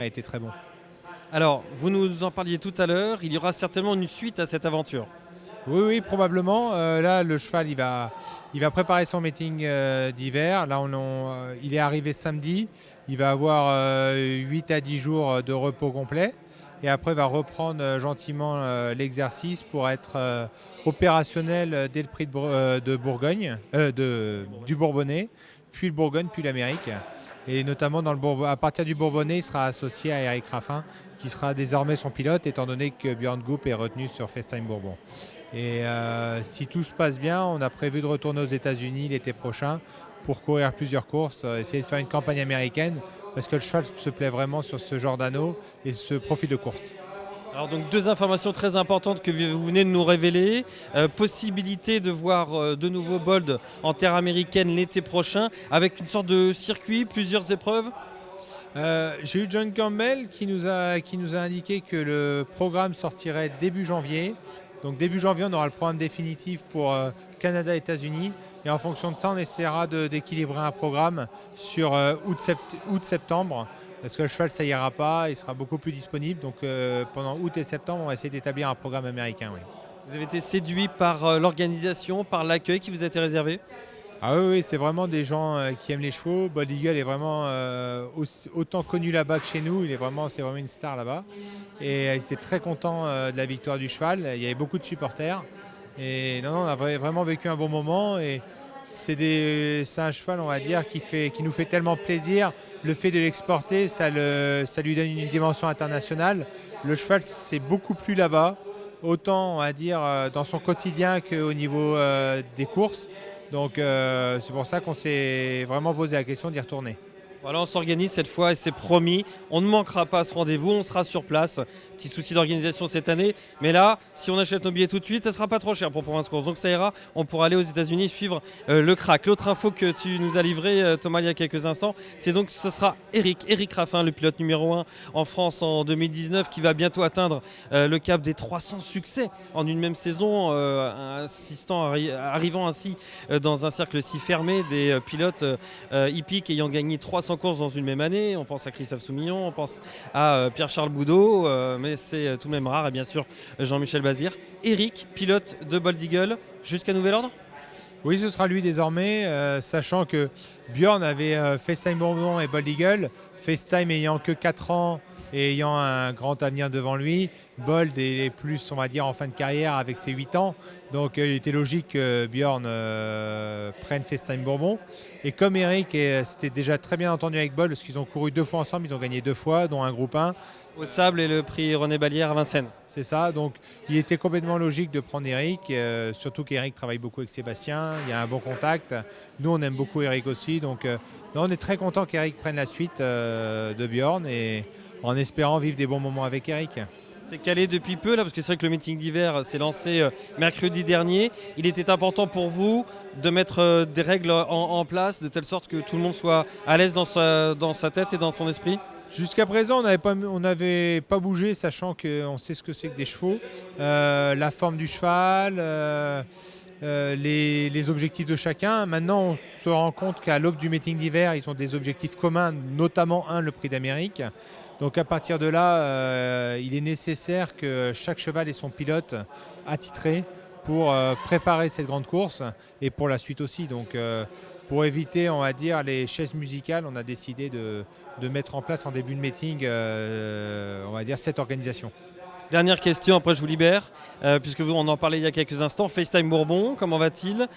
a été très bon. Alors, vous nous en parliez tout à l'heure, il y aura certainement une suite à cette aventure. Oui, oui, probablement. Là, le cheval, il va préparer son meeting d'hiver. Là, il est arrivé samedi. Il va avoir 8 à 10 jours de repos complet. Et après, il va reprendre gentiment l'exercice pour être opérationnel dès le prix de Bourgogne, du Bourbonnais, puis le Bourgogne, puis l'Amérique. Et notamment à partir du Bourbonnais, il sera associé à Eric Raffin, qui sera désormais son pilote, étant donné que Björn Goop est retenu sur FaceTime Bourbon. Et si tout se passe bien, on a prévu de retourner aux États-Unis l'été prochain pour courir plusieurs courses, essayer de faire une campagne américaine, parce que le cheval se plaît vraiment sur ce genre d'anneau et ce profil de course. Alors donc deux informations très importantes que vous venez de nous révéler. Possibilité de voir de nouveau Bold en terre américaine l'été prochain avec une sorte de circuit, plusieurs épreuves. J'ai eu John Campbell qui nous a indiqué que le programme sortirait début janvier. Donc début janvier, on aura le programme définitif pour Canada et États-Unis. Et en fonction de ça, on essaiera d'équilibrer un programme sur août-septembre. Parce que le cheval, ça ira pas, il sera beaucoup plus disponible. Donc pendant août et septembre, on va essayer d'établir un programme américain. Oui. Vous avez été séduit par l'organisation, par l'accueil qui vous a été réservé. Ah oui, oui, c'est vraiment des gens qui aiment les chevaux. Bold Eagle est vraiment autant connu là-bas que chez nous. C'est vraiment une star là-bas. Et ils étaient très contents de la victoire du cheval. Il y avait beaucoup de supporters. Et non, on a vraiment vécu un bon moment. Et c'est un cheval, on va dire, qui nous fait tellement plaisir. Le fait de l'exporter, ça lui donne une dimension internationale. Le cheval, c'est beaucoup plus là-bas. Autant, on va dire, dans son quotidien qu'au niveau des courses. Donc c'est pour ça qu'on s'est vraiment posé la question d'y retourner. Voilà, on s'organise cette fois et c'est promis. On ne manquera pas à ce rendez-vous, on sera sur place. Petit souci d'organisation cette année. Mais là, si on achète nos billets tout de suite, ça ne sera pas trop cher pour Provence Course. Donc ça ira, on pourra aller aux États-Unis suivre le crack. L'autre info que tu nous as livrée, Thomas, il y a quelques instants, c'est donc que ce sera Eric Raffin, le pilote numéro 1 en France en 2019, qui va bientôt atteindre le cap des 300 succès en une même saison, arrivant ainsi dans un cercle si fermé des pilotes hippiques ayant gagné 300 courses dans une même année. On pense à Christophe Soumillon, on pense à Pierre-Charles Boudot, mais c'est tout de même rare. Et bien sûr, Jean-Michel Bazir. Eric, pilote de Bold Eagle, jusqu'à nouvel ordre. Oui, ce sera lui désormais, sachant que Björn avait FaceTime Bourbon et Bold Eagle, FaceTime ayant que 4 ans et ayant un grand avenir devant lui. Bold est plus, on va dire, en fin de carrière avec ses 8 ans. Donc il était logique que Björn prenne FaceTime Bourbon. Et comme Eric s'était déjà très bien entendu avec Bold, parce qu'ils ont couru 2 fois ensemble, ils ont gagné 2 fois, dont un groupe 1. Au Sable et le prix René Ballière à Vincennes. C'est ça, donc il était complètement logique de prendre Eric, surtout qu'Eric travaille beaucoup avec Sébastien, il y a un bon contact. Nous, on aime beaucoup Eric aussi, donc on est très content qu'Eric prenne la suite de Björn et en espérant vivre des bons moments avec Eric. C'est calé depuis peu là, parce que c'est vrai que le meeting d'hiver s'est lancé mercredi dernier. Il était important pour vous de mettre des règles en place de telle sorte que tout le monde soit à l'aise dans sa tête et dans son esprit. Jusqu'à présent, on n'avait pas bougé, sachant qu'on sait ce que c'est que des chevaux, la forme du cheval, les objectifs de chacun. Maintenant, on se rend compte qu'à l'aube du meeting d'hiver, ils ont des objectifs communs, notamment le prix d'Amérique. Donc à partir de là, il est nécessaire que chaque cheval ait son pilote attitré pour préparer cette grande course et pour la suite aussi. Donc pour éviter, on va dire, les chaises musicales, on a décidé de mettre en place en début de meeting, on va dire, cette organisation. Dernière question, après je vous libère, puisque on en parlait il y a quelques instants. FaceTime Bourbon, comment va-t-il?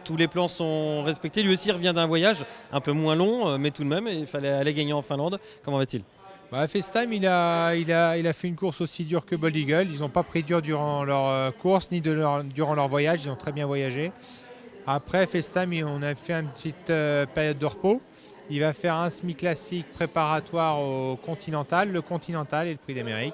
Tous les plans sont respectés. Lui aussi revient d'un voyage un peu moins long, mais tout de même, il fallait aller gagner en Finlande. Comment va-t-il? FaceTime, il a fait une course aussi dure que Bold Eagle. Ils n'ont pas pris dur durant leur course ni durant leur voyage. Ils ont très bien voyagé. Après, FaceTime, on a fait une petite période de repos. Il va faire un semi-classique préparatoire au Continental, le Continental et le Prix d'Amérique.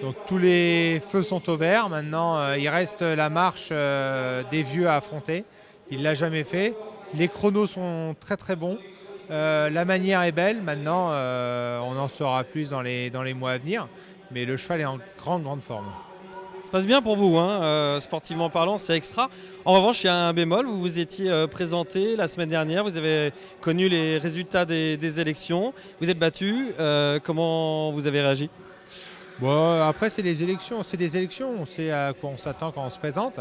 Donc tous les feux sont au vert. Maintenant, il reste la marche des vieux à affronter. Il ne l'a jamais fait. Les chronos sont très très bons. La manière est belle. Maintenant, on en saura plus dans les mois à venir. Mais le cheval est en grande forme. passe bien pour vous, hein, sportivement parlant, c'est extra. En revanche, il y a un bémol, vous vous étiez présenté la semaine dernière, vous avez connu les résultats des élections, vous êtes battu, comment vous avez réagi? Bon, après, c'est des élections, on sait à quoi on s'attend quand on se présente.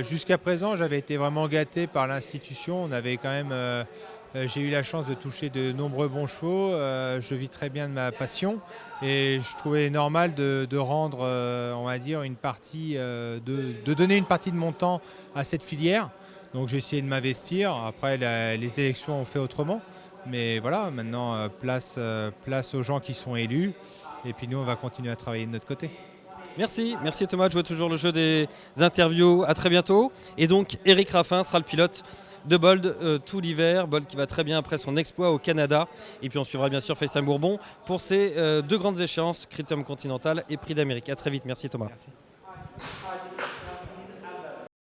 Jusqu'à présent, j'avais été vraiment gâté par l'institution. J'ai eu la chance de toucher de nombreux bons chevaux. Je vis très bien de ma passion et je trouvais normal de rendre, on va dire, une partie, de donner une partie de mon temps à cette filière. Donc j'ai essayé de m'investir. Après, les élections ont fait autrement. Mais voilà, maintenant, place aux gens qui sont élus. Et puis nous, on va continuer à travailler de notre côté. Merci Thomas, je vois toujours le jeu des interviews, à très bientôt. Et donc Eric Raffin sera le pilote de Bold tout l'hiver, Bold qui va très bien après son exploit au Canada. Et puis on suivra bien sûr Fayçon Bourbon pour ses deux grandes échéances, Critérium Continental et Prix d'Amérique. À très vite, merci Thomas. Merci.